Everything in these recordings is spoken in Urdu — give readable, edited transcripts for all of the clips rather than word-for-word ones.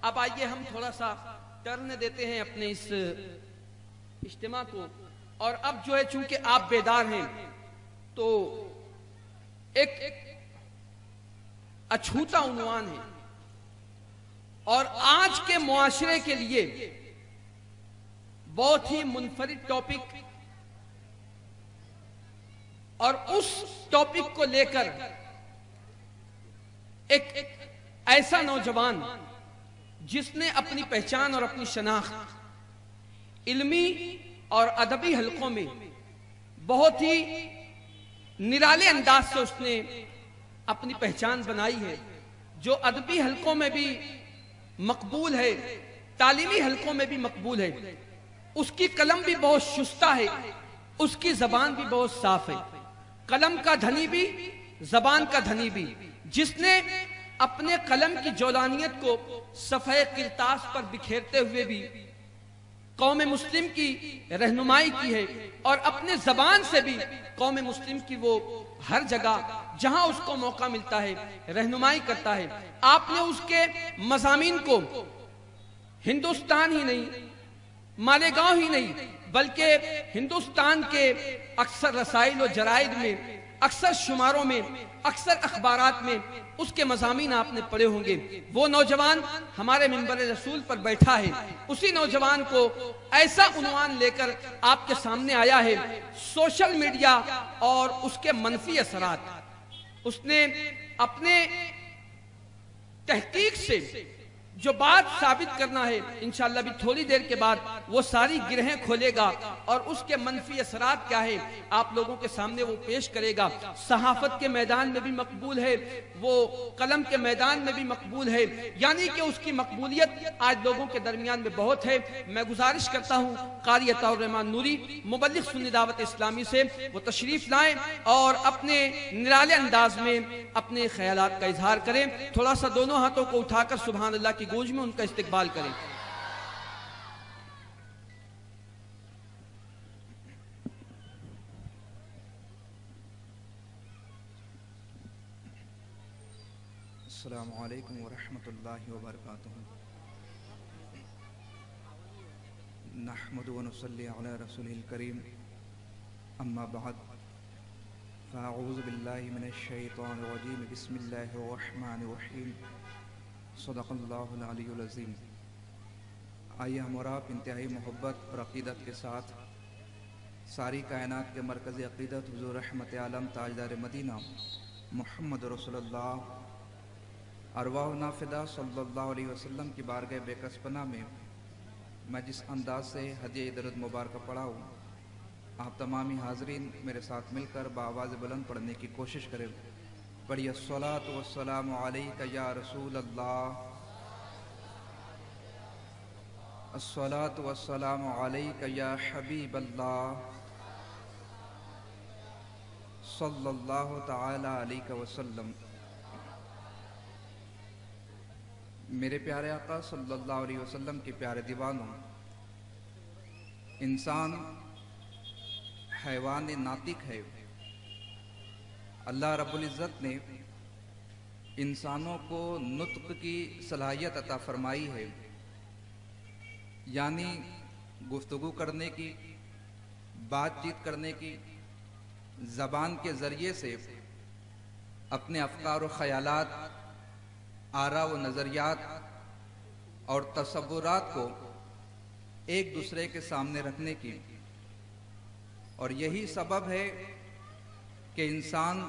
اب آئیے ہم تھوڑا سا ٹرن دیتے ہیں اپنے اس اجتماع کو، اور اب جو ہے چونکہ آپ بیدار ہیں تو ایک اچھوتا عنوان ہے، اور آج کے معاشرے کے لیے بہت ہی منفرد ٹاپک، اور اس ٹاپک کو لے کر ایک ایسا نوجوان جس نے اپنی پہچان اور اپنی شناخت علمی اور ادبی حلقوں میں بہت ہی نرالے انداز سے اس نے اپنی پہچان بنائی ہے، جو ادبی حلقوں میں بھی مقبول ہے، تعلیمی حلقوں میں بھی مقبول ہے۔ اس کی قلم بھی بہت شستہ ہے، اس کی زبان بھی بہت صاف ہے، قلم کا دھنی بھی زبان کا دھنی بھی، جس نے اپنے قلم کی جولانیت کو صفحہ کرتاس پر بکھیرتے ہوئے بھی قوم مسلم کی رہنمائی کی ہے، اور اپنے زبان سے بھی قوم مسلم کی وہ ہر جگہ جہاں اس کو موقع ملتا ہے رہنمائی کرتا ہے۔ آپ نے اس کے مضامین کو ہندوستان ہی نہیں، مالیگاؤں ہی نہیں، بلکہ ہندوستان کے اکثر رسائل و جرائد میں، اکثر شماروں میں، اکثر اخبارات میں اس کے مضامین آپ نے پڑھے ہوں گے۔ وہ نوجوان ہمارے منبر رسول پر بیٹھا ہے، اسی نوجوان کو ایسا عنوان لے کر آپ کے سامنے آیا ہے، سوشل میڈیا اور اس کے منفی اثرات۔ اس نے اپنے تحقیق سے جو بات ثابت کرنا ہے، انشاءاللہ بھی تھوڑی دیر کے بعد وہ ساری گرہیں کھولے گا، اور اس کے منفی اثرات کیا ہے آپ لوگوں کے سامنے وہ پیش کرے گا۔ صحافت کے میدان میں بھی مقبول ہے، وہ قلم کے میدان میں بھی مقبول ہے، یعنی کہ اس کی مقبولیت آج لوگوں کے درمیان میں بہت ہے۔ میں گزارش کرتا ہوں قاری عطاء الرحمن نوری مبلغ سنی دعوت اسلامی سے وہ تشریف لائیں اور اپنے نرالے انداز میں اپنے خیالات کا اظہار کریں۔ تھوڑا سا دونوں ہاتھوں کو اٹھا کر سبحان اللہ کی گونج میں ان کا استقبال کریں۔ السلام علیکم ورحمۃ اللہ وبرکاتہ۔ نحمد و نصلی علی رسول الکریم، اما بعد فاعوذ باللہ من الشیطان الرجیم، بسم اللہ الرحمن الرحیم، صدق اللہ العلی العظیم۔ آئیے ہم اور آپ انتہائی محبت اور عقیدت کے ساتھ ساری کائنات کے مرکز عقیدت حضور رحمت عالم تاجدار مدینہ محمد رسول اللہ ارواح نافدہ صلی اللہ علیہ وسلم کی بارگاہ بے کس پناہ میں میں جس انداز سے ہدیہ درود مبارکہ پڑھا ہوں، آپ تمامی حاضرین میرے ساتھ مل کر بآواز بلند پڑھنے کی کوشش کریں۔ پڑھیے الصلاۃ والسلام علیک یا رسول اللہ، الصلاۃ والسلام علیک یا حبیب اللہ، صلی اللہ تعالی علیہ وسلم۔ میرے پیارے آقا صلی اللہ علیہ وسلم کے پیارے دیوانوں، انسان حیوان ناطق ہے۔ اللہ رب العزت نے انسانوں کو نطق کی صلاحیت عطا فرمائی ہے، یعنی گفتگو کرنے کی، بات چیت کرنے کی، زبان کے ذریعے سے اپنے افکار و خیالات، آراء و نظریات اور تصورات کو ایک دوسرے کے سامنے رکھنے کی، اور یہی سبب ہے کہ انسان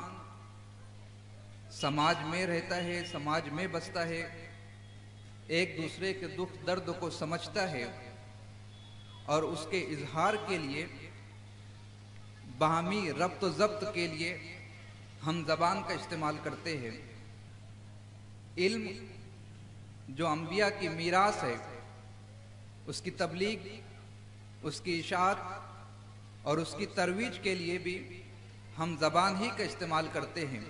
سماج میں رہتا ہے، سماج میں بستا ہے، ایک دوسرے کے دکھ درد کو سمجھتا ہے، اور اس کے اظہار کے لیے، باہمی ربط و ضبط کے لیے ہم زبان کا استعمال کرتے ہیں۔ علم جو انبیاء کی میراث ہے، اس کی تبلیغ، اس کی اشاعت اور اس کی ترویج کے لیے بھی ہم زبان ہی کا استعمال کرتے ہیں۔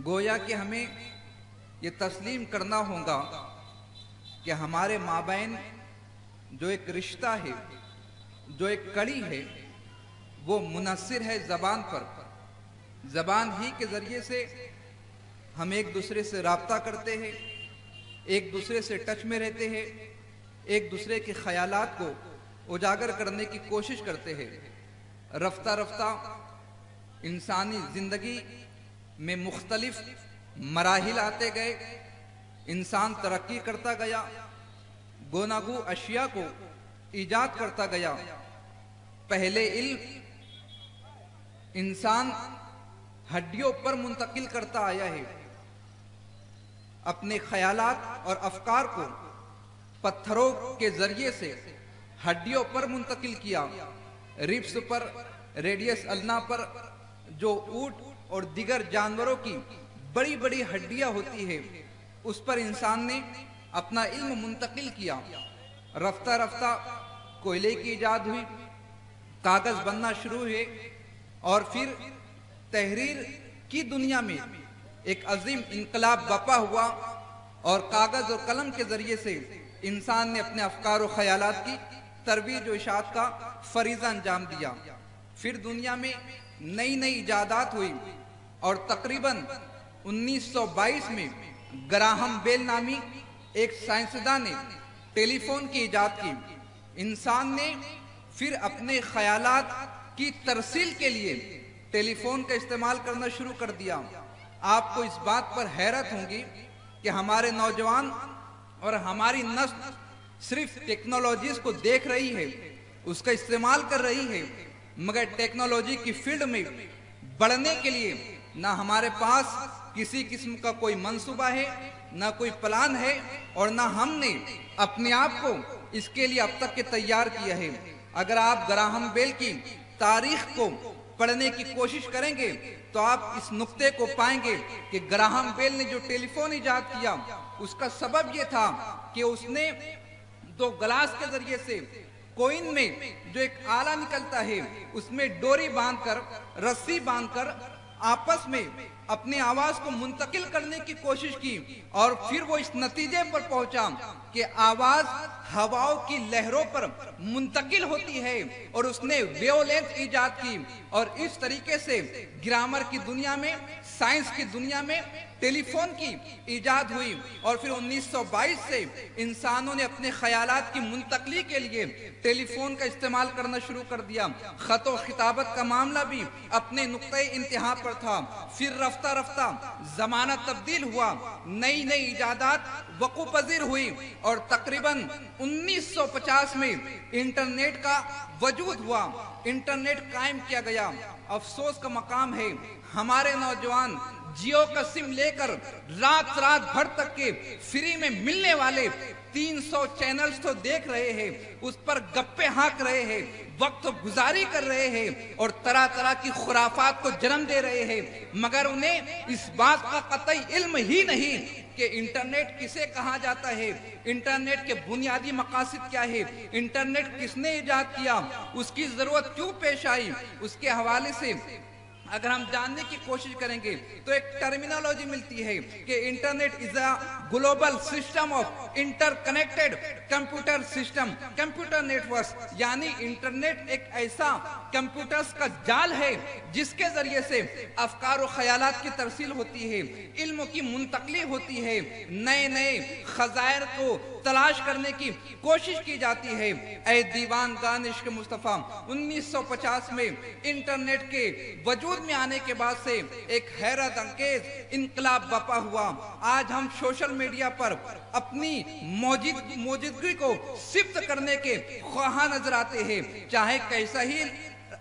گویا کہ ہمیں یہ تسلیم کرنا ہوگا کہ ہمارے مابین جو ایک رشتہ ہے، جو ایک کڑی ہے، وہ منحصر ہے زبان پر۔ زبان ہی کے ذریعے سے ہم ایک دوسرے سے رابطہ کرتے ہیں، ایک دوسرے سے ٹچ میں رہتے ہیں، ایک دوسرے کے خیالات کو اجاگر کرنے کی کوشش کرتے ہیں۔ رفتہ رفتہ انسانی زندگی میں مختلف مراحل آتے گئے، انسان ترقی کرتا گیا، گوناگو اشیاء کو ایجاد کرتا گیا۔ پہلے علم انسان ہڈیوں پر منتقل کرتا آیا ہے، اپنے خیالات اور افکار کو پتھروں کے ذریعے سے ہڈیوں پر منتقل کیا۔ ربس پر، ریڈیس النا پر جو اونٹ اور دیگر جانوروں کی بڑی بڑی ہڈیاں ہوتی ہیں، اس پر انسان نے اپنا علم منتقل کیا۔ رفتہ رفتہ کوئلے کی ایجاد ہوئی، کاغذ بننا شروع ہوئے، اور پھر تحریر کی دنیا میں ایک عظیم انقلاب برپا ہوا، اور کاغذ اور قلم کے ذریعے سے انسان نے اپنے افکار و خیالات کی ترویج و اشاعت کا فریضہ انجام دیا۔ پھر دنیا میں نئی نئی ایجادات ہوئی، اور تقریباً 1922 میں گراہم بیل نامی ایک سائنسدان نے ٹیلی فون کی ایجاد کی۔ انسان نے پھر اپنے خیالات کی ترسیل کے لیے ٹیلی فون کا استعمال کرنا شروع کر دیا۔ آپ کو اس بات پر حیرت ہوگی کہ ہمارے نوجوان اور ہماری نسل صرف ٹیکنالوجیز کو دیکھ رہی ہے، اس کا استعمال کر رہی ہے، مگر ٹیکنالوجی کی فیلڈ میں بڑھنے کے لیے نہ ہمارے پاس کسی قسم کا کوئی منصوبہ ہے، نہ کوئی پلان ہے، اور نہ ہم نے اپنے آپ کو اس کے لیے اب تک کے تیار کیا ہے۔ اگر آپ گراہم بیل کی تاریخ کو پڑھنے کی کوشش کریں گے تو آپ اس نقطے کو پائیں گے کہ گراہم بیل نے جو ٹیلی فون ایجاد کیا، اس کا سبب یہ تھا کہ اس نے دو گلاس کے ذریعے سے کوئن میں جو ایک آلہ نکلتا ہے، اس میں ڈوری باندھ کر، رسی باندھ کر آپس میں اپنی آواز کو منتقل کرنے کی کوشش کی، اور پھر وہ اس نتیجے پر پہنچا کہ آواز ہواؤں کی لہروں پر منتقل ہوتی ہے، اور اس نے ویو لینتھ ایجاد کی، اور اس طریقے سے گرامر کی دنیا میں، سائنس کی دنیا میں ٹیلی فون کی ایجاد ہوئی۔ اور پھر 1922 سے انسانوں نے اپنے خیالات کی منتقلی کے لیے ٹیلی فون کا استعمال کرنا شروع کر دیا۔ خط و خطابت کا معاملہ بھی اپنے نقطۂ انتہا پر تھا۔ پھر رفتہ رفتہ زمانہ تبدیل ہوا، نئی نئی ایجادات وقوع پذیر ہوئی، اور تقریباً 1950 میں انٹرنیٹ کا وجود ہوا، انٹرنیٹ قائم کیا گیا۔ افسوس کا مقام ہے ہمارے نوجوان جیو کا سم لے کر رات بھر تک کے فری میں ملنے والے 300 چینلز تو دیکھ رہے ہیں، اس پر گپے ہانک رہے ہیں، وقت گزاری کر رہے ہیں، اور طرح طرح کی خرافات کو جنم دے رہے ہیں، مگر انہیں اس بات کا قطعی علم ہی نہیں کہ انٹرنیٹ کسے کہا جاتا ہے، انٹرنیٹ کے بنیادی مقاصد کیا ہے، انٹرنیٹ کس نے ایجاد کیا، اس کی ضرورت کیوں پیش آئی۔ اس کے حوالے سے اگر ہم جاننے کی کوشش کریں گے تو ایک ٹرمینالوجی ملتی ہے کہ internet is a global system of interconnected computer system, computer networks, یعنی انٹرنیٹ ایک ایسا کمپیوٹرز کا جال ہے جس کے ذریعے سے افکار و خیالات کی ترسیل ہوتی ہے، علم کی منتقلی ہوتی ہے، نئے نئے خزائن کو تلاش کرنے کی کوشش کی جاتی ہے۔ اے دیوان گان عشق مصطفیٰ، 1950 میں انٹرنیٹ کے وجود میں آنے کے بعد سے ایک حیرت انگیز انقلاب برپا ہوا۔ آج ہم سوشل میڈیا پر اپنی موجودگی کو ثبت کرنے کے خواہاں نظر آتے ہیں، چاہے کیسا ہی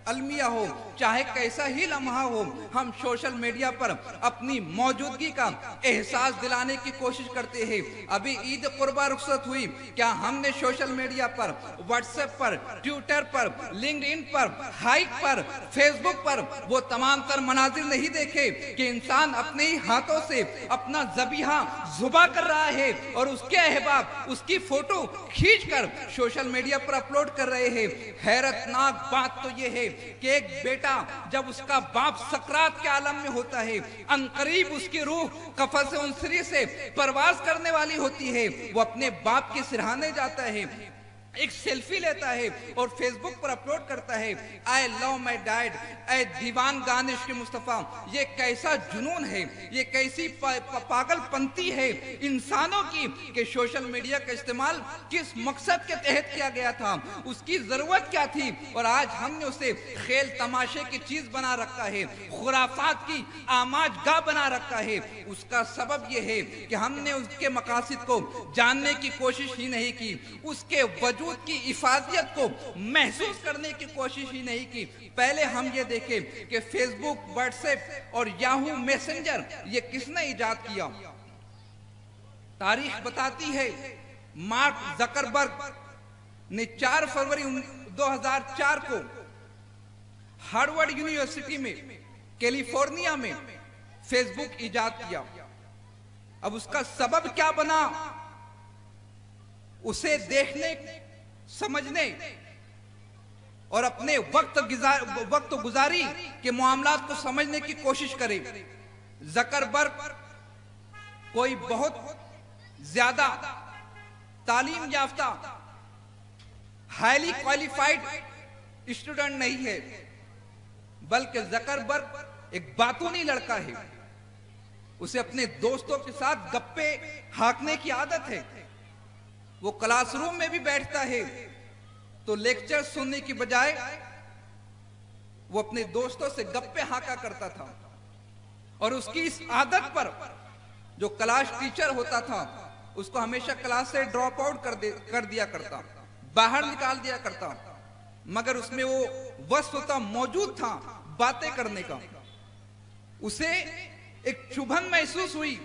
المیہ ہو، چاہے کیسا ہی لمحہ ہو، ہم سوشل میڈیا پر اپنی موجودگی کا احساس دلانے کی کوشش کرتے ہیں۔ ابھی عید قربہ رخصت ہوئی، کیا ہم نے سوشل میڈیا پر، واٹس ایپ پر، ٹویٹر پر، لنکڈ ان پر، ہائیک پر، فیس بک پر وہ تمام تر مناظر نہیں دیکھے کہ انسان اپنے ہی ہاتھوں سے اپنا ذبیحہ ذبح کر رہا ہے، اور اس کے احباب اس کی فوٹو کھینچ کر سوشل میڈیا پر اپلوڈ کر رہے ہیں۔ حیرت ناک بات تو یہ ہے کہ ایک بیٹا جب اس کا باپ سکرات کے عالم میں ہوتا ہے، عنقریب اس کی روح قفس انصری سے پرواز کرنے والی ہوتی ہے، وہ اپنے باپ کے سرہانے جاتا ہے، ایک سیلفی لیتا ہے اور فیس بک پر اپلوڈ کرتا ہے I love my dad، اے دیوان گانش کے مصطفیٰ۔ یہ کیسا جنون ہے، یہ کیسی پاگل پنتی ہے انسانوں کی کہ سوشل میڈیا کا استعمال کس مقصد کے تحت کیا گیا تھا، اس کی ضرورت کیا تھی، اور آج ہم نے اسے کھیل تماشے کی چیز بنا رکھا ہے، خرافات کی آماج گاہ بنا رکھا ہے۔ اس کا سبب یہ ہے کہ ہم نے اس کے مقاصد کو جاننے کی کوشش ہی نہیں کی، اس کے وجود کی افادیت کو محسوس کرنے کی کوشش ہی نہیں کی۔ پہلے ہم یہ دیکھیں کہ فیس بک، واٹس ایپ اور یاہو میسنجر یہ کس نے ایجاد کیا۔ تاریخ بتاتی ہے مارک زکربرگ نے 4 فروری 2004 کو ہارورڈ یونیورسٹی میں کیلیفورنیا میں فیس بک ایجاد کیا۔ اب اس کا سبب کیا بنا، اسے دیکھنے، سمجھنے اور اپنے وقت گزاری کے معاملات کو سمجھنے کی کوشش کرے۔ زکربرگ کوئی بہت زیادہ تعلیم یافتہ، ہائیلی کوالیفائڈ اسٹوڈنٹ نہیں ہے، بلکہ زکربرگ ایک باتونی لڑکا ہے۔ اسے اپنے دوستوں کے ساتھ گپے ہانکنے کی عادت ہے۔ وہ کلاس روم میں بھی بیٹھتا ہے تو لیکچر سننے کی بجائے وہ اپنے دوستوں سے گپے ہانکا کرتا تھا، اور اس کی اس عادت پر جو کلاس ٹیچر ہوتا تھا اس کو ہمیشہ کلاس سے ڈراپ آؤٹ کر دیا کرتا، باہر نکال دیا کرتا، مگر اس میں وہ وصف موجود تھا باتیں کرنے کا۔ اسے ایک چبھن محسوس ہوئی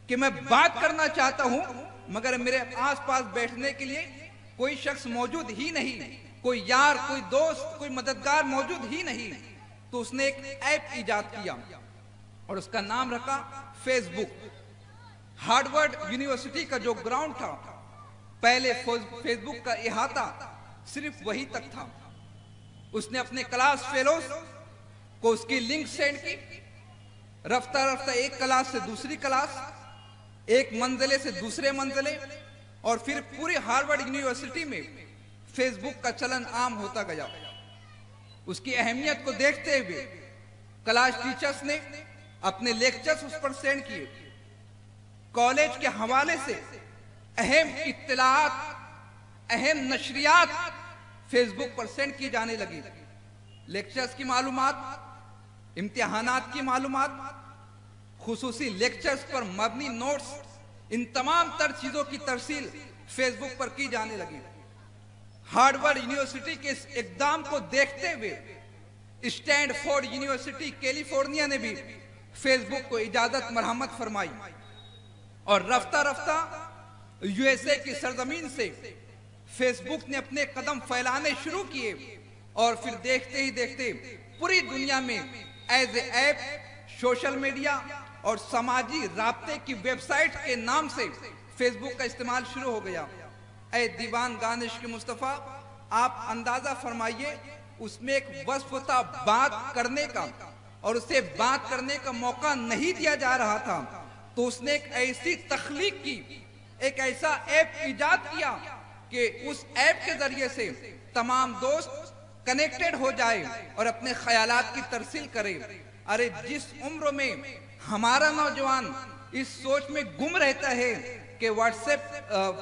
کہ میں بات کرنا چاہتا ہوں مگر میرے آس پاس بیٹھنے کے لیے کوئی شخص موجود ہی نہیں، کوئی یار، کوئی دوست، کوئی مددگار موجود ہی نہیں۔ تو اس نے ایک ایپ ایجاد کیا اور اس کا نام رکھا فیس بک۔ ہارورڈ یونیورسٹی کا جو گراؤنڈ تھا، پہلے فیس بک کا احاطہ صرف وہی تک تھا۔ اس نے اپنے کلاس فیلوز کو اس کی لنک سینڈ کی، رفتہ رفتہ ایک کلاس سے دوسری کلاس، ایک منزلے سے دوسرے منزلے، اور پھر پوری ہارورڈ یونیورسٹی میں فیس بک کا چلن عام ہوتا گیا۔ اس کی اہمیت کو دیکھتے ہوئے کلاس ٹیچرز نے اپنے لیکچرز اس پر سینڈ کیے۔ کالج کے حوالے سے اہم اطلاعات، اہم نشریات فیس بک پر سینڈ کی جانے لگی۔ لیکچرز کی معلومات، امتحانات کی معلومات، خصوصی لیکچرز پر مبنی نوٹس، ان تمام تر چیزوں کی ترسیل فیس بک پر کی جانے لگی۔ ہارورڈ یونیورسٹی کے اس اقدام کو دیکھتے ہوئے اسٹینڈ فورڈ یونیورسٹی کیلیفورنیا نے بھی فیس بک کو اجازت مرحمت فرمائی، اور رفتہ رفتہ یو ایس اے کی سرزمین سے فیس بک نے اپنے قدم پھیلانے شروع کیے، اور پھر دیکھتے ہی دیکھتے پوری دنیا میں as a app, social media اور سماجی رابطے کی ویب سائٹ کے نام سے فیس بک کا استعمال شروع ہو گیا۔ اے دیوان گانش کے مصطفیٰ، آپ اندازہ فرمائیے، اس میں ایک وصف تھا بات کرنے کا، اور اسے بات کرنے کا موقع نہیں دیا جا رہا تھا، تو اس نے ایک ایسی تخلیق کی، ایک ایسا ایپ ایجاد کیا کہ اس ایپ کے ذریعے سے تمام دوست کنیکٹڈ ہو جائے اور اپنے خیالات کی ترسیل کرے۔ ارے جس عمر میں ہمارا نوجوان اس سوچ میں گم رہتا ہے کہ واٹس ایپ،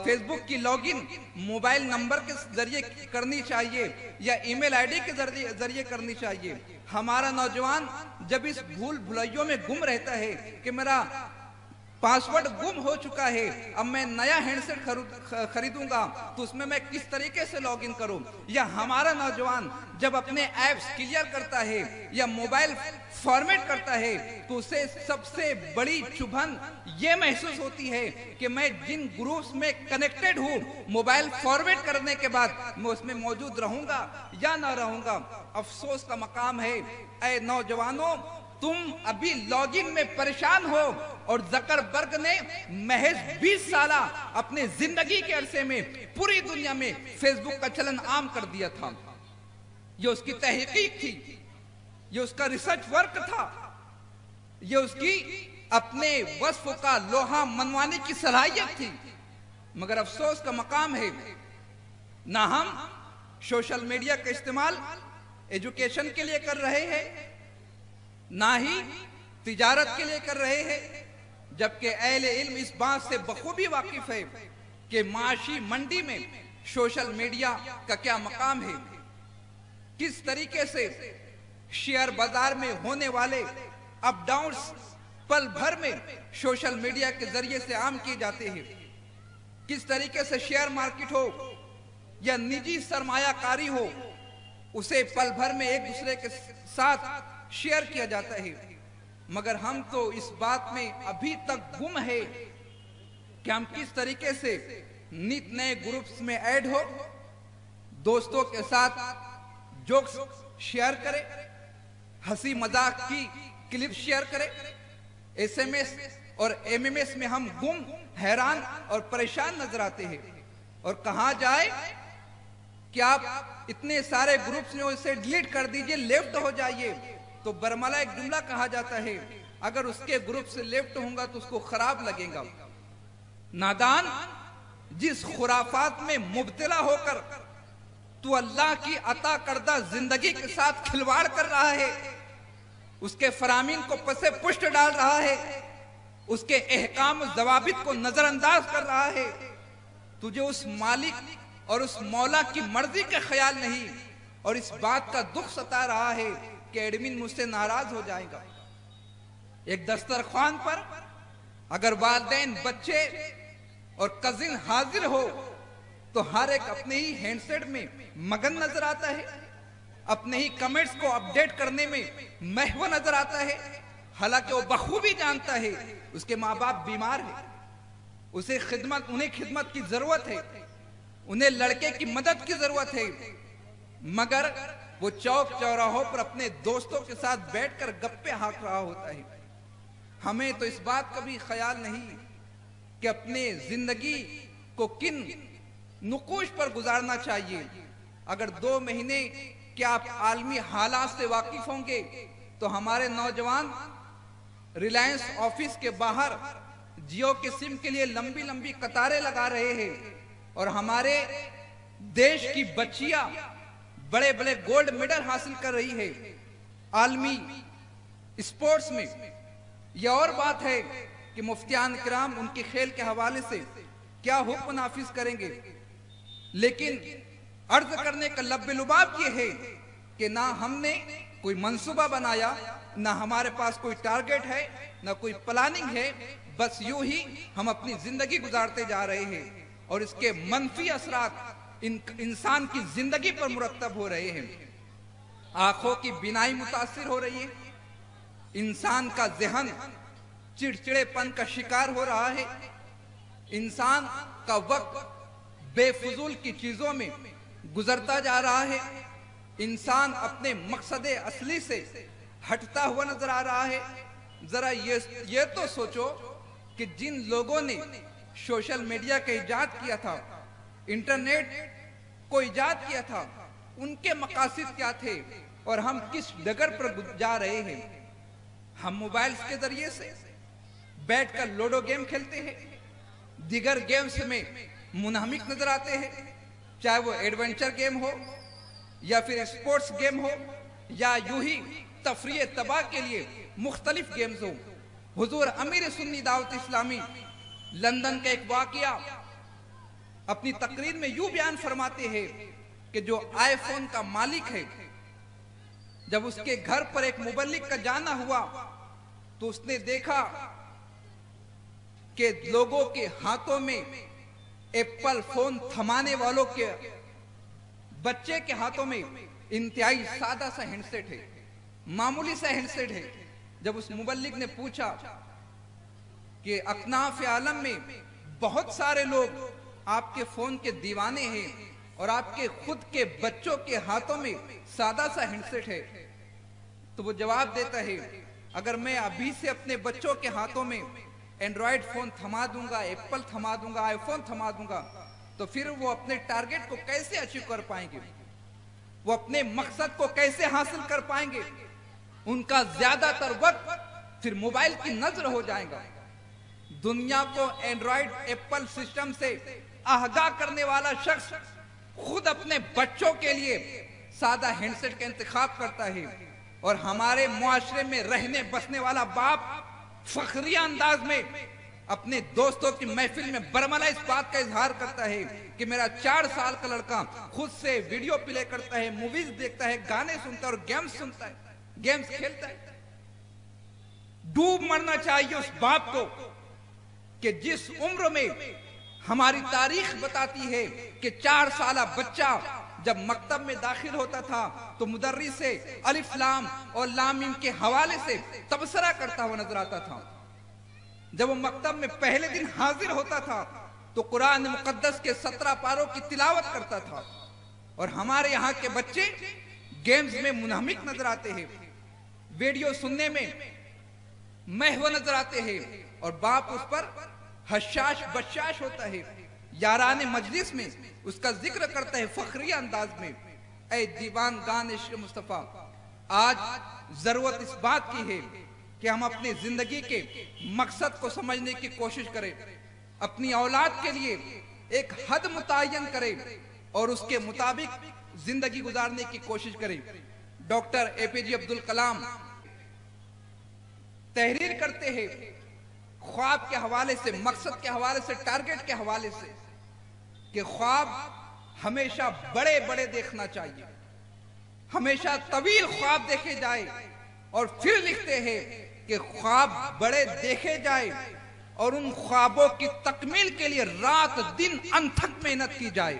فیس بک کی لاگ ان موبائل نمبر کے ذریعے کرنی چاہیے یا ای میل آئی ڈی کے ذریعے کرنی چاہیے، ہمارا نوجوان جب اس بھول بھلائیوں میں گم رہتا ہے کہ میرا پاسورڈ گم ہو چکا ہے، اب میں نیا ہینڈ سیٹ خریدوں گا تو اس میں کس طریقے سے لاگ ان کروں، یا ہمارا نوجوان جب اپنے ایپس کلیئر کرتا ہے یا موبائل فارمیٹ کرتا ہے تو اسے سب سے بڑی چبھن یہ محسوس ہوتی ہے کہ میں جن گروپس میں کنیکٹڈ ہوں، موبائل فارمیٹ کرنے کے بعد میں اس میں موجود رہوں گا یا نہ رہوں گا۔ افسوس کا مقام ہے اے نوجوانوں، تم ابھی لاگ ان میں پریشان ہو، اور زکربرگ نے محض 20 سالہ اپنے زندگی کے عرصے میں پوری دنیا میں فیس بک کا چلن عام کر دیا تھا۔ یہ اس کی تحقیق تھی، یہ اس کا ریسرچ ورک تھا، یہ اس کی اپنے وصف کا لوہا منوانے کی صلاحیت تھی، مگر افسوس کا مقام ہے نہ ہم سوشل میڈیا کا استعمال ایجوکیشن کے لیے کر رہے ہیں، نہ ہی تجارت کے لیے کر رہے ہیں، جبکہ اہل علم اس بات سے بخوبی واقف ہے کہ معاشی منڈی میں سوشل میڈیا کا کیا مقام ہے، کس طریقے سے شیئر بازار میں ہونے والے اپ ڈاؤنز پل بھر میں سوشل میڈیا کے ذریعے سے عام کیے جاتے ہیں، کس طریقے سے شیئر مارکیٹ ہو یا نجی سرمایہ کاری ہو، اسے پل بھر میں ایک دوسرے کے ساتھ شیئر کیا جاتا ہے، مگر ہم تو اس بات میں ابھی تک گم ہے کہ ہم کس طریقے سے نت نئے گروپس میں ایڈ ہو، دوستوں کے ساتھ جوکس شیئر کرے، ہنسی مذاق کی کلپ شیئر کرے، ایس ایم ایس اور ایم ایم ایس میں ہم گم، حیران اور پریشان نظر آتے ہیں۔ اور کہا جائے کہ آپ اتنے سارے گروپس میں اسے ڈیلیٹ کر دیجئے، لیفٹ ہو جائیے، تو برملا ایک جملہ کہا جاتا ہے، اگر اس کے گروپ سے لیفٹ ہوں گا تو اس کو خراب لگے گا۔ نادان جس خرافات میں مبتلا ہو کر تو اللہ کی عطا کردہ زندگی کے ساتھ کھلواڑ کر رہا ہے، اس کے فرامین کو پسے پشت ڈال رہا ہے، اس کے احکام و ضوابط کو نظر انداز کر رہا ہے، تجھے اس مالک اور اس مولا کی مرضی کا خیال نہیں، اور اس بات کا دکھ ستا رہا ہے کہ ایڈمن مجھ سے ناراض ہو جائے گا۔ ایک دسترخوان پر اگر والدین، بچے اور کزن حاضر ہو تو ہر ایک اپنے ہی ہینڈ سیٹ میں مگن نظر آتا ہے، اپنے ہی کمنٹس کو اپڈیٹ کرنے میں محو نظر آتا ہے، حالانکہ وہ بخوبی جانتا ہے اس کے ماں باپ بیمار ہیں، انہیں خدمت کی ضرورت ہے، انہیں لڑکے کی مدد کی ضرورت ہے، مگر وہ چوک چوراہوں پر اپنے دوستوں کے ساتھ بیٹھ کر گپے ہانک رہا ہوتا ہے۔ ہمیں تو اس بات کا بھی خیال نہیں کہ اپنے زندگی کو کن نقوش پر گزارنا چاہیے۔ اگر 2 مہینے کے آپ عالمی حالات سے واقف ہوں گے تو ہمارے نوجوان ریلائنس آفس کے باہر جیو کے سم کے لیے لمبی لمبی قطاریں لگا رہے ہیں، اور ہمارے دیش کی بچیاں بڑے بڑے گولڈ میڈل حاصل کر رہی ہے عالمی اسپورٹس میں۔ یہ اور بات ہے کہ مفتیان کرام ان کی کھیل کے حوالے سے کیا حکم نافذ کریں گے، لیکن عرض کرنے کا لب لباب یہ ہے کہ نہ ہم نے کوئی منصوبہ بنایا، نہ ہمارے پاس کوئی ٹارگٹ ہے، نہ کوئی پلاننگ ہے، بس یوں ہی ہم اپنی زندگی گزارتے جا رہے ہیں، اور اس کے منفی اثرات انسان کی زندگی پر مرتب ہو رہے ہیں۔ آنکھوں کی بینائی متاثر ہو رہی ہے، انسان کا ذہن چڑچڑے پن کا شکار ہو رہا ہے، انسان کا وقت بے فضول کی چیزوں میں گزرتا جا رہا ہے، انسان اپنے مقصد اصلی سے ہٹتا ہوا نظر آ رہا ہے۔ ذرا یہ تو سوچو کہ جن لوگوں نے سوشل میڈیا کا ایجاد کیا تھا، انٹرنیٹ کو ایجاد کیا تھا، ان کے مقاصد کیا تھے اور ہم کس ڈگر پر جا رہے ہیں۔ ہم موبائلز کے ذریعے سے بیٹھ کر لوڈو گیم کھیلتے ہیں، دیگر گیمز میں منہمک نظر آتے ہیں، چاہے وہ ایڈونچر گیم ہو یا پھر اسپورٹس گیم ہو یا یوں ہی تفریح تباہ کے لیے مختلف گیمز ہو۔ حضور امیر سنی دعوت اسلامی لندن کا ایک واقعہ اپنی تقریر میں یوں بیان فرماتے ہیں کہ جو آئی فون کا مالک ہے، جب اس کے گھر پر ایک مبلغ کا جانا ہوا تو اس نے دیکھا کہ لوگوں کے ہاتھوں میں ایپل فون تھمانے والوں کے بچے کے ہاتھوں میں انتہائی سادہ سا ہینڈ سیٹ ہے، معمولی سا ہینڈ سیٹ ہے۔ جب اس مبلغ نے پوچھا کہ اکناف عالم میں بہت سارے لوگ آپ کے فون کے دیوانے ہیں اور آپ کے خود کے بچوں کے ہاتھوں میں سادہ سا ہینڈ سیٹ ہے، تو وہ جواب دیتا ہے اگر میں ابھی سے اپنے بچوں کے ہاتھوں میں اینڈرائیڈ فون تھما دوں گا، ایپل تھما دوں گا، آئی فون تھما دوں گا، تو پھر وہ اپنے ٹارگٹ کو کیسے اچیو کر پائیں گے، وہ اپنے مقصد کو کیسے حاصل کر پائیں گے؟ ان کا زیادہ تر وقت پھر موبائل کی نظر ہو جائے گا۔ دنیا کو اینڈرائیڈ ایپل سسٹم سے آگاہ کرنے والا شخص خود اپنے بچوں کے لیے سادہ ہینڈ سیٹ کا انتخاب کرتا ہے، اور ہمارے معاشرے میں رہنے بسنے والا باپ فخریہ انداز میں اپنے دوستوں کی محفل میں برملا اس بات کا اظہار کرتا ہے کہ میرا 4 سال کا لڑکا خود سے ویڈیو پلے کرتا ہے، موویز دیکھتا ہے، گانے سنتا ہے اور گیمز سنتا ہے، گیمز کھیلتا ہے۔ ڈوب مرنا چاہیے اس باپ کو کہ جس عمر میں ہماری تاریخ بتاتی ہے کہ 4 سالہ بچہ جب مکتب میں داخل ہوتا تھا تو مدرس سے الف لام اور لام میم کے حوالے سے تبصرہ کرتا ہوا نظر آتا تھا۔ جب وہ مکتب میں پہلے دن حاضر ہوتا تھا تو قرآن مقدس کے 17 پاروں کی تلاوت کرتا تھا، اور ہمارے یہاں کے بچے گیمز میں منہمک نظر آتے ہیں، ویڈیو سننے میں محو نظر آتے ہیں، اور باپ اس پر حشاش بشاش ہوتا ہے، یاران مجلس میں اس کا ذکر کرتا ہے فخریہ انداز میں۔ اے دیوان گان عشق مصطفیٰ، آج ضرورت اس بات کی ہے کہ ہم اپنی زندگی کے مقصد کو سمجھنے کی کوشش کریں، اپنی اولاد کے لیے ایک حد متعین کریں اور اس کے مطابق زندگی گزارنے کی کوشش کریں۔ ڈاکٹر اے پی جے عبدالکلام تحریر کرتے ہیں خواب کے حوالے سے، مقصد کے حوالے سے، ٹارگٹ کے حوالے سے، کہ خواب ہمیشہ بڑے بڑے دیکھنا چاہیے، ہمیشہ طویل خواب دیکھے جائے، اور پھر لکھتے ہیں کہ خواب بڑے دیکھے جائے اور ان خوابوں کی تکمیل کے لیے رات دن انتھک محنت کی جائے،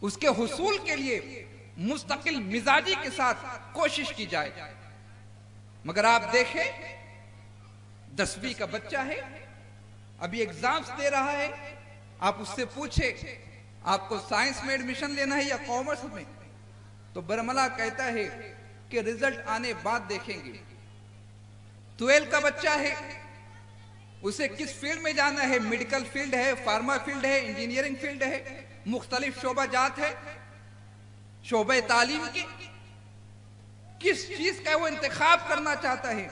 اس کے حصول کے لیے مستقل مزاجی کے ساتھ کوشش کی جائے۔ مگر آپ دیکھیں 10ویں کا بچہ ہے، ابھی ایگزامز دے رہا ہے، آپ اس سے پوچھیں آپ کو سائنس میں ایڈمیشن لینا ہے یا کامرس میں، تو برملا کہتا ہے کہ رزلٹ آنے بعد دیکھیں گے۔ 12 کا بچہ ہے، اسے کس فیلڈ میں جانا ہے، میڈیکل فیلڈ ہے، فارما فیلڈ ہے، انجینئرنگ فیلڈ ہے، مختلف شعبہ جات ہے، شعبہ تعلیم کی کس چیز کا وہ انتخاب کرنا چاہتا ہے،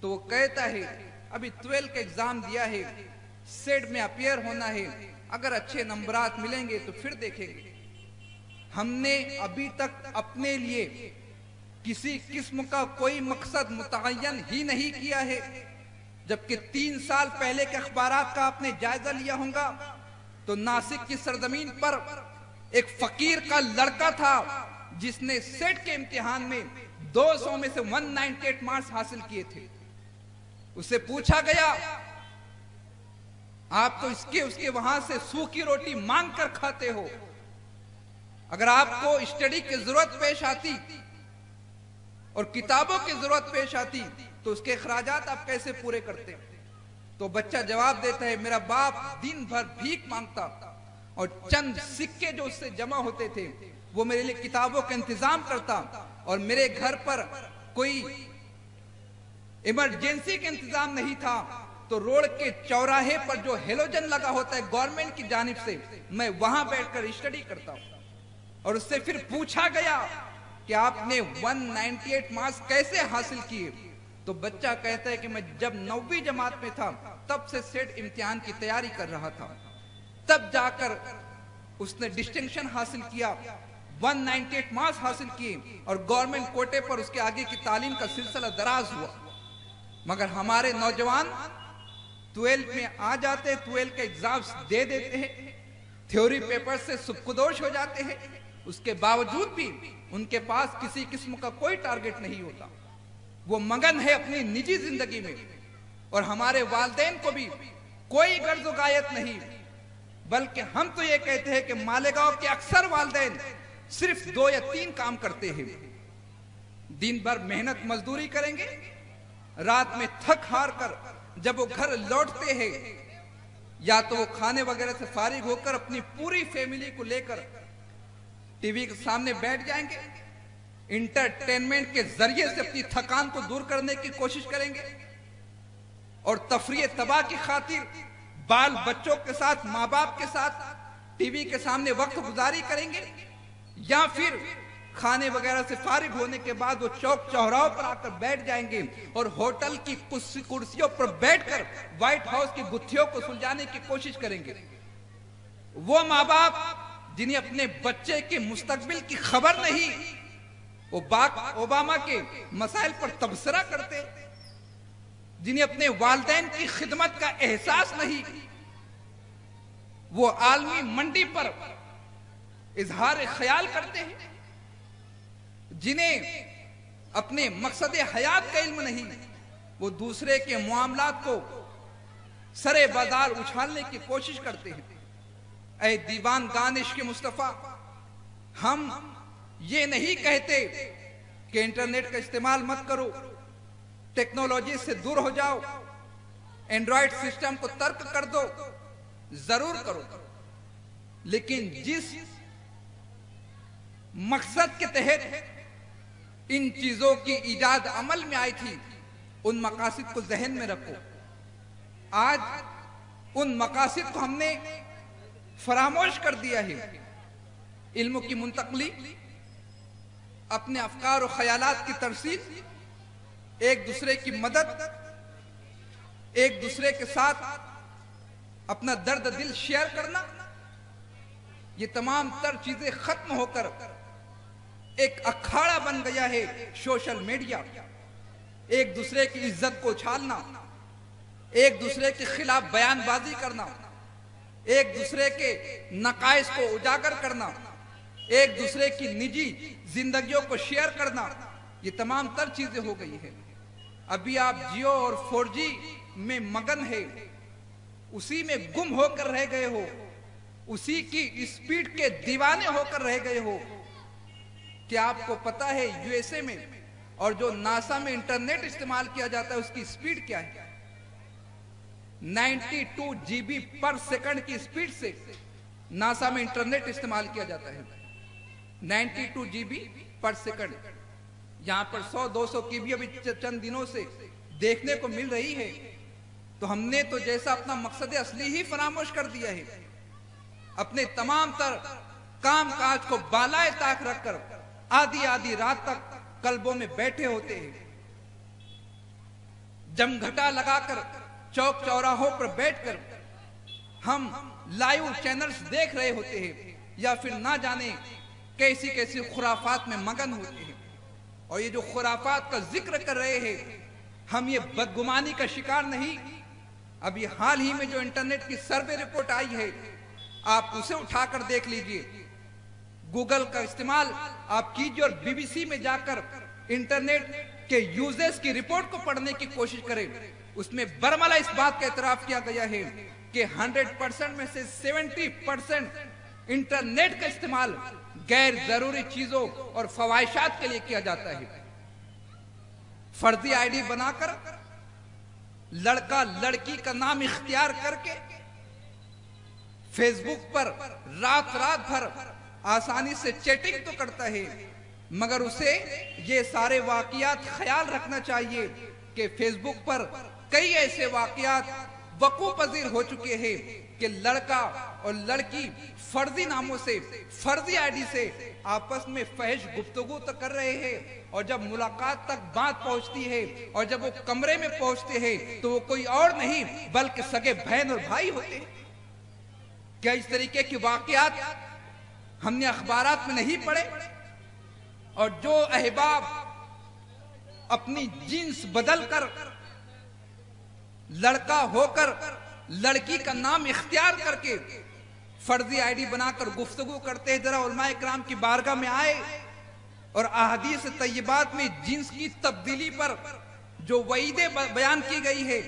تو وہ کہتا ہے ابھی 12 کا ایگزام دیا ہے، سیٹ میں اپیئر ہونا ہے، اگر اچھے نمبرات ملیں گے تو پھر دیکھیں گے۔ ہم نے ابھی تک اپنے لیے کسی قسم کا کوئی مقصد متعین ہی نہیں کیا ہے، جبکہ 3 سال پہلے کے اخبارات کا آپ نے جائزہ لیا ہوگا تو ناسک کی سرزمین پر ایک فقیر کا لڑکا تھا جس نے سیٹ کے امتحان میں 200 میں سے 198 مارکس حاصل کیے تھے۔ اسے پوچھا گیا آپ تو اس کے وہاں سے سوکھی روٹی مانگ کر کھاتے ہو، اگر آپ کو اسٹڈی کی ضرورت پیش آتی اور کتابوں کی ضرورت پیش آتی تو اس کے اخراجات آپ کیسے پورے کرتے؟ تو بچہ جواب دیتا ہے میرا باپ دن بھر بھیک مانگتا اور چند سکے جو اس سے جمع ہوتے تھے وہ میرے لیے کتابوں کا انتظام کرتا، اور میرے گھر پر کوئی ایمرجنسی کا انتظام نہیں تھا تو روڈ کے چوراہے پر جو ہیلوجن لگا ہوتا ہے گورنمنٹ کی جانب سے، میں وہاں بیٹھ کر اسٹڈی کرتا ہوں۔ اور اس سے پھر پوچھا گیا کہ آپ نے 198 مارکس کیسے حاصل کیے، تو بچہ کہتا ہے کہ میں جب 9ویں جماعت میں تھا تب سے سیٹ امتحان کی تیاری کر رہا تھا، تب جا کر اس نے ڈسٹنکشن حاصل کیا، 198 مارکس حاصل کیے، اور گورنمنٹ کوٹے پر اس کے آگے کی تعلیم کا سلسلہ دراز ہوا۔ مگر ہمارے نوجوان 12 میں آ جاتے، 12 کے ایگزامز دے دیتے ہیں، تھیوری پیپر سے سبکدوش ہو جاتے ہیں، اس کے باوجود بھی ان کے پاس کسی قسم کا کوئی ٹارگٹ نہیں ہوتا، وہ مگن ہے اپنی نجی زندگی میں۔ اور ہمارے والدین کو بھی کوئی غرض و غایت نہیں، بلکہ ہم تو یہ کہتے ہیں کہ مالیگاؤں کے اکثر والدین صرف 2 یا 3 کام کرتے ہیں، دن بھر محنت مزدوری کریں گے، رات میں تھک ہار کر جب وہ گھر لوٹتے ہیں یا تو وہ کھانے وغیرہ سے فارغ ہو کر اپنی پوری فیملی کو لے کر ٹی وی کے سامنے بیٹھ جائیں گے، انٹرٹینمنٹ کے ذریعے سے اپنی تھکان کو دور کرنے کی کوشش کریں گے، اور تفریح تباہ کی خاطر بال بچوں کے ساتھ، ماں باپ کے ساتھ ٹی وی کے سامنے وقت گزاری کریں گے، یا پھر کھانے وغیرہ سے فارغ ہونے کے بعد وہ چوک چوراہوں پر آ کر بیٹھ جائیں گے اور ہوٹل کی کرسیوں پر بیٹھ کر وائٹ ہاؤس کی گتھیوں کو سلجھانے کی کوشش کریں گے۔ وہ ماں باپ جنہیں اپنے بچے کے مستقبل کی خبر نہیں، وہ باراک اوباما کے مسائل پر تبصرہ کرتے، جنہیں اپنے والدین کی خدمت کا احساس نہیں، وہ عالمی منڈی پر اظہار خیال کرتے ہیں، جنہیں اپنے مقصد حیات کا علم نہیں، وہ دوسرے کے معاملات کو سرے بازار اچھالنے کی کوشش کرتے ہیں۔ اے دیوان دانش کے مصطفیٰ، ہم یہ نہیں کہتے کہ انٹرنیٹ کا استعمال مت کرو، ٹیکنالوجی سے دور ہو جاؤ، اینڈرائیڈ سسٹم کو ترک کر دو، ضرور کرو، لیکن جس مقصد کے تحت ان چیزوں کی ایجاد عمل میں آئی تھی ان مقاصد کو ذہن میں رکھو۔ آج ان مقاصد کو ہم نے فراموش کر دیا ہے۔ علم کی منتقلی، اپنے افکار و خیالات کی ترسیل، ایک دوسرے کی مدد، ایک دوسرے کے ساتھ اپنا درد دل شیئر کرنا، یہ تمام تر چیزیں ختم ہو کر ایک اکھاڑا بن گیا ہے سوشل میڈیا۔ ایک دوسرے کی عزت کو اچھالنا، ایک دوسرے کے خلاف بیان بازی کرنا، ایک دوسرے کے نقائص کو اجاگر کرنا، ایک دوسرے کی نجی زندگیوں کو شیئر کرنا، یہ تمام تر چیزیں ہو گئی ہیں۔ ابھی آپ جیو اور 4G میں مگن ہے، اسی میں گم ہو کر رہ گئے ہو، اسی کی اسپیڈ کے دیوانے ہو کر رہ گئے ہو۔ کیا آپ کو پتا ہے USA میں اور جو ناسا میں انٹرنیٹ استعمال کیا جاتا ہے اس کی اسپیڈ کیا ہے؟ 92 GB پر سیکنڈ کی اسپیڈ سے ناسا میں انٹرنیٹ استعمال کیا جاتا ہے۔ 92 GB پر سیکنڈ، یہاں پر 100-200 کی بھی ابھی چند دنوں سے دیکھنے کو مل رہی ہے۔ تو ہم نے تو جیسا اپنا مقصد اصلی ہی فراموش کر دیا ہے، اپنے تمام تر کام کاج کو بالائے طاق رکھ کر آدھی آدھی رات تک قلبوں میں بیٹھے ہوتے ہیں، جمگھٹا لگا کر چوک چوراہوں پر بیٹھ کر ہم لائیو چینلز دیکھ رہے ہوتے ہیں، یا پھر نہ جانے کیسی کیسی خرافات میں مگن ہوتے ہیں۔ اور یہ جو خرافات کا ذکر کر رہے ہیں، ہم یہ بدگمانی کا شکار نہیں۔ ابھی حال ہی میں جو انٹرنیٹ کی سروے رپورٹ آئی ہے، آپ اسے اٹھا کر دیکھ لیجئے، گوگل کا استعمال آپ کیجئے اور BBC میں جا کر انٹرنیٹ کے یوزرز کی رپورٹ کو پڑھنے کی کوشش کریں۔ اس میں برملا اس بات کا اعتراف کیا گیا ہے کہ 100% میں سے 70% انٹرنیٹ کا استعمال غیر ضروری چیزوں اور فواہشات کے لیے کیا جاتا ہے۔ فرضی آئی ڈی بنا کر، لڑکا لڑکی کا نام اختیار کر کے فیس بک پر رات بھر آسانی سے چیٹنگ تو کرتا ہے، مگر اسے یہ سارے واقعات خیال رکھنا چاہیے کہ فیس بک پر کئی ایسے واقعات وقوع پذیر ہو چکے ہیں کہ لڑکا اور لڑکی فرضی ناموں سے، فرضی آئی ڈی سے آپس میں فحش گفتگو تو کر رہے ہیں، اور جب ملاقات تک بات پہنچتی ہے اور جب وہ کمرے میں پہنچتے ہیں تو وہ کوئی اور نہیں بلکہ سگے بہن اور بھائی ہوتے ہیں۔ کیا اس طریقے کی واقعات ہم نے اخبارات میں نہیں پڑھے؟ اور جو احباب اپنی جنس بدل کر لڑکا ہو کر لڑکی کا نام اختیار کر کے فرضی آئی ڈی بنا کر گفتگو کرتے ہیں، ذرا علماء کرام کی بارگاہ میں آئے اور احادیث طیبات میں جنس کی تبدیلی پر جو وعیدیں بیان کی گئی ہے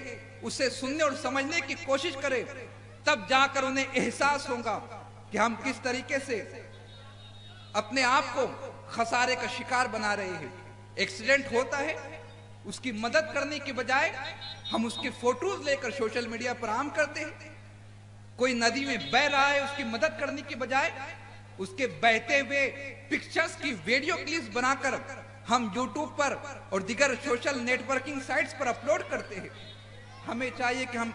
اسے سننے اور سمجھنے کی کوشش کرے، تب جا کر انہیں احساس ہوگا کہ ہم کس طریقے سے اپنے آپ کو خسارے کا شکار بنا رہے ہیں۔ ایکسیڈنٹ ہوتا ہے، اس کی مدد کرنے کی بجائے ہم اس کے فوٹوز لے کر سوشل میڈیا پر عام کرتے ہیں۔ کوئی ندی میں بہہ رہا ہے، اس کی مدد کرنے کی بجائے اس کے بہتے ہوئے پکچرز کی ویڈیو کلپس بنا کر ہم یوٹیوب پر اور دیگر سوشل نیٹ ورکنگ سائٹس پر اپلوڈ کرتے ہیں۔ ہمیں چاہیے کہ ہم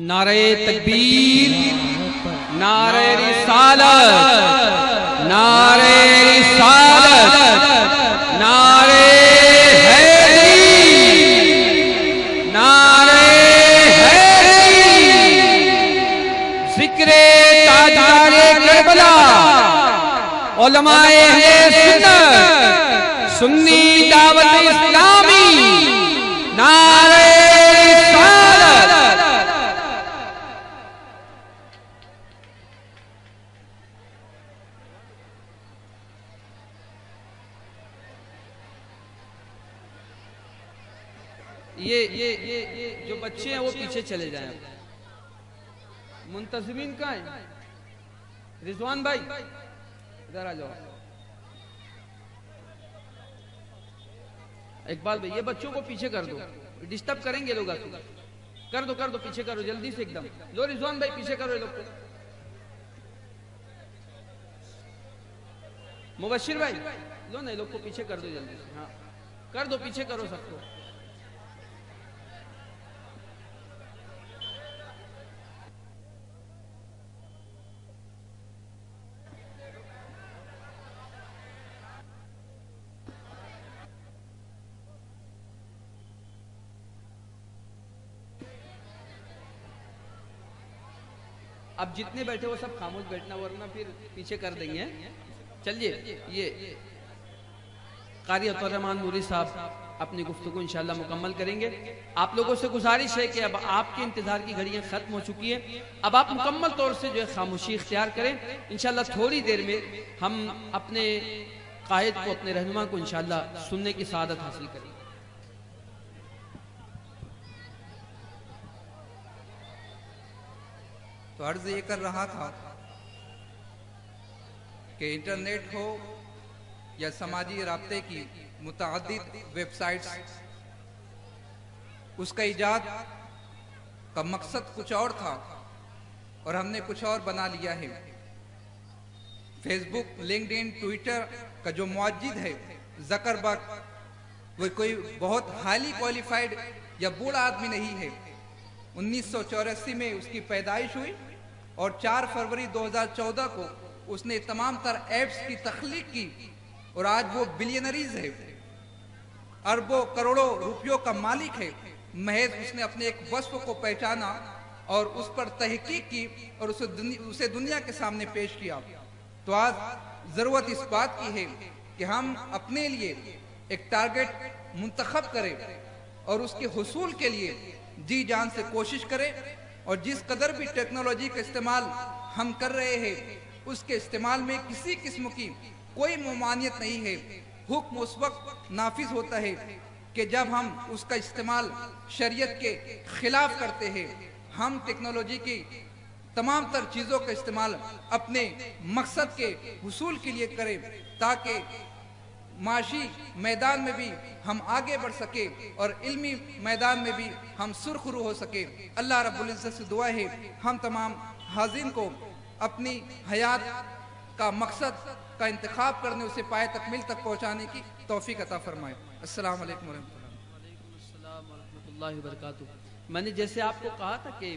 نعرہ تکبیر، نعرہ رسالت، نعرہ رسالت، نعرہ حیدری، نعرہ حیدری، فکر تاجدار کربلا علماء اہل سنت سنی دعوت اسلامی نعرہ رسالت. یہ جو بچے ہیں وہ پیچھے چلے جائیں. منتظمین کہاں ہیں؟ رضوان بھائی ادھر آ جاؤ. اقبال بھائی یہ بچوں کو پیچھے کر دو, ڈسٹرب کریں گے لوگ. کر دو پیچھے کرو جلدی سے ایک دم. لو رضوان بھائی پیچھے کرو یہ لوگ کو. مبشر بھائی لو نا یہ لوگ کو پیچھے کر دو جلدی سے. ہاں کر دو, پیچھے کرو سب کو. اب جتنے بیٹھے وہ سب خاموش بیٹھنا ورنہ پھر پیچھے کر دیں گے. چلیے یہ قاری عطا الرحمن نوری صاحب اپنی گفتگو انشاءاللہ مکمل کریں گے. آپ لوگوں سے گزارش ہے کہ اب آپ کے انتظار کی گھڑیاں ختم ہو چکی ہیں. اب آپ مکمل طور سے جو ہے خاموشی اختیار کریں. انشاءاللہ تھوڑی دیر میں ہم اپنے قائد کو, اپنے رہنما کو انشاءاللہ سننے کی سعادت حاصل کریں گے. تو عرض یہ کر رہا تھا کہ انٹرنیٹ ہو یا سماجی رابطے کی متعدد ویب سائٹس, اس کا ایجاد کا مقصد کچھ اور تھا اور ہم نے کچھ اور بنا لیا ہے. فیس بک, لنکڈ ان, ٹویٹر کا جو معجد ہے زکربرگ, وہ کوئی بہت ہائیلی کوالیفائڈ یا بوڑھا آدمی نہیں ہے. 1984 میں اس کی پیدائش ہوئی اور 4 فروری 2014 کو اس نے تمام تر ایپس کی تخلیق کی اور آج وہ بلینریز ہے, اربوں کروڑوں روپیوں کا مالک ہے. محض اس نے اپنے ایک وصف کو پہچانا اور اس پر تحقیق کی اور اسے دنیا کے سامنے پیش کیا. تو آج ضرورت اس بات کی ہے کہ ہم اپنے لیے ایک ٹارگٹ منتخب کریں اور اس کے حصول کے لیے جی جان سے کوشش کریں. اور جس قدر بھی ٹیکنالوجی کا استعمال ہم کر رہے ہیں اس کے استعمال میں کسی قسم کی کوئی ممانعت نہیں ہے. حکم اس وقت نافذ ہوتا ہے کہ جب ہم اس کا استعمال شریعت کے خلاف کرتے ہیں. ہم ٹیکنالوجی کی تمام تر چیزوں کا استعمال اپنے مقصد کے حصول کے لیے کریں تاکہ معاشی میدان میں بھی ہم آگے بڑھ سکے اور علمی میدان میں بھی ہم سرخرو ہو سکے. اللہ رب العزت سے دعا ہے ہم تمام حاضرین کو اپنی حیات کا مقصد کا انتخاب کرنے, اسے پائے تکمیل تک پہنچانے کی توفیق عطا فرمائے. السلام علیکم ورحمۃ اللہ. وعلیکم السلام ورحمۃ اللہ وبرکاتہ. میں نے جیسے آپ کو کہا تھا کہ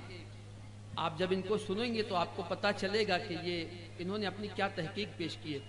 آپ جب ان کو سنیں گے تو آپ کو پتہ چلے گا کہ یہ انہوں نے اپنی کیا تحقیق پیش کی ہے.